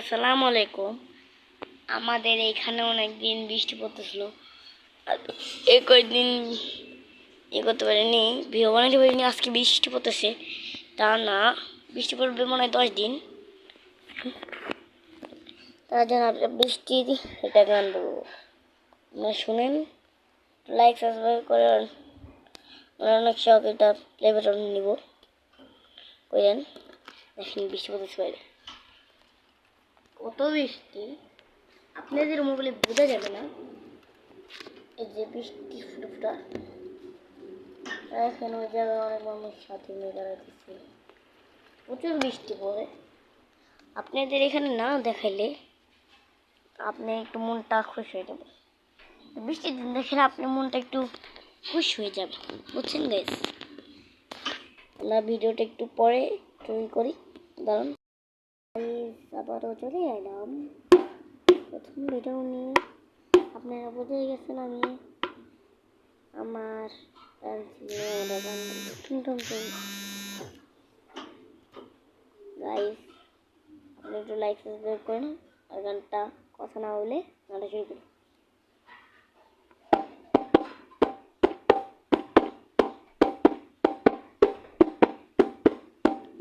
আসসালামু আলাইকুম। আমাদের এখানে অনেক দিন বৃষ্টি পড়তেছিল, এই কয়েকদিন করতে পারিনি, ভিডিও বানাতে পারিনি। আজকে বৃষ্টি পড়তেছে, তা না বৃষ্টি পড়বে মনে হয় 10 দিন। তার জন্য বৃষ্টির এটা গান বলবো, আপনারা শুনেন, লাইক সাবস্ক্রাইব করে অনেক শখ এটা প্লে বাটন নিব করেন। দেখেন বৃষ্টি পড়তেছে বাইরে, কত বৃষ্টি আপনাদের মোবাইলে বোঝা যাবে না। এই যে বৃষ্টি ফুটা ফুটা, এখন ওই জায়গায় অনেক মানুষ সাথে নিয়ে দাঁড়াতেছে, প্রচুর বৃষ্টি পড়ে। আপনাদের এখানে না দেখাইলে আপনি একটু মনটা খুশি হয়ে যাবে। বৃষ্টির দিন দেখলে আপনার মনটা একটু খুশি হয়ে যাবে, বুঝছেন গাইস? আমরা ভিডিওটা একটু পরে তৈরি করি, দাঁড়ান। আবারও চলে এলাম প্রথম ভিডিও নিয়ে। আপনারা বুঝে গেছেন আমি আমার গাইস, আপনি একটু লাইক সাবস্ক্রাইব করেন। আর গানটা কথা না হলে গানটা শুরু করি।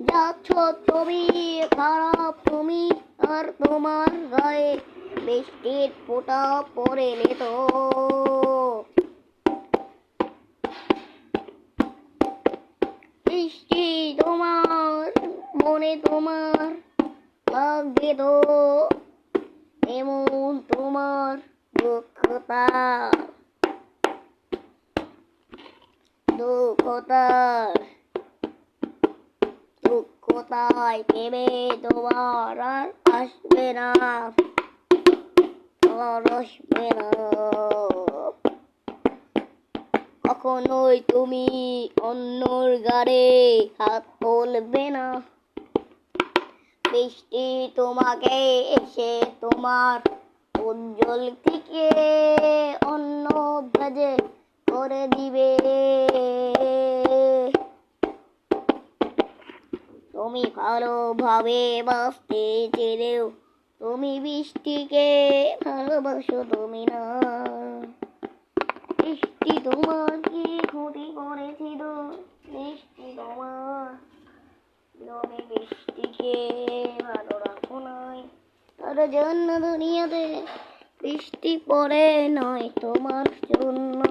যাচ্ছ তুমি খারাপ তুমি, আর তোমার গায়ে বৃষ্টির ফোঁটা পড়ে তো। বৃষ্টি তোমার মনে তোমার লাগবে তো, এমন তোমার দুঃখতা দুঃখতায় ভেবে তোমার আর আসবে না, কখনোই তুমি অন্যর গাড়ে হাত তুলবে না। বৃষ্টি তোমাকে এসে তোমার উজ্জ্বল থেকে অন্য ভেজে করে দিবে। তুমি ভালোভাবে বাঁচতে চেয়েও তুমি বৃষ্টিকে ভালোবাসো তুমি না। বৃষ্টি তোমার কি ক্ষতি করেছিল? বৃষ্টি তোমার, তুমি বৃষ্টিকে ভালো রাখো নাই, তার জন্য দুনিয়াতে বৃষ্টি পড়ে নয় তোমার জন্য।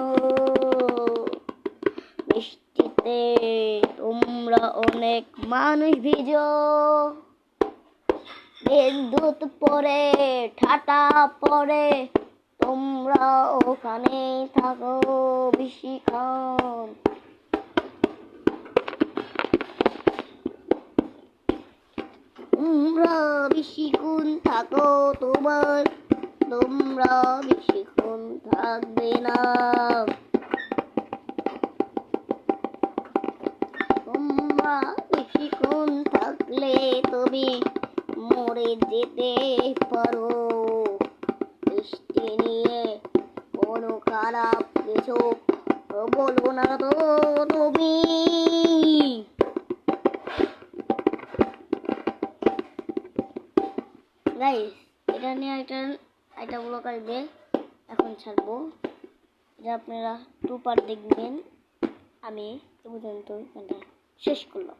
বৃষ্টিতে তোমরা অনেক মানুষ ভিজো, বিদ্যুৎ পড়ে ঠাটা পড়ে, তোমরা ওখানে থাকো বেশিক্ষণ। তোমরা বেশিক্ষণ থাকো, তোমরা বেশিক্ষণ থাকবে না। তোমরা বেশিক্ষণ থাকলে তুমি মরে যেতে পারো। বৃষ্টি নিয়ে কোনো খারাপ কিছু বলো না তো তুমি। গাইস, এটা নিয়ে একটা ব্লগ আসবে, এখন ছাড়বো। এটা আপনারা 2 পার্ট দেখবেন। আমি এ পর্যন্ত শেষ করলাম।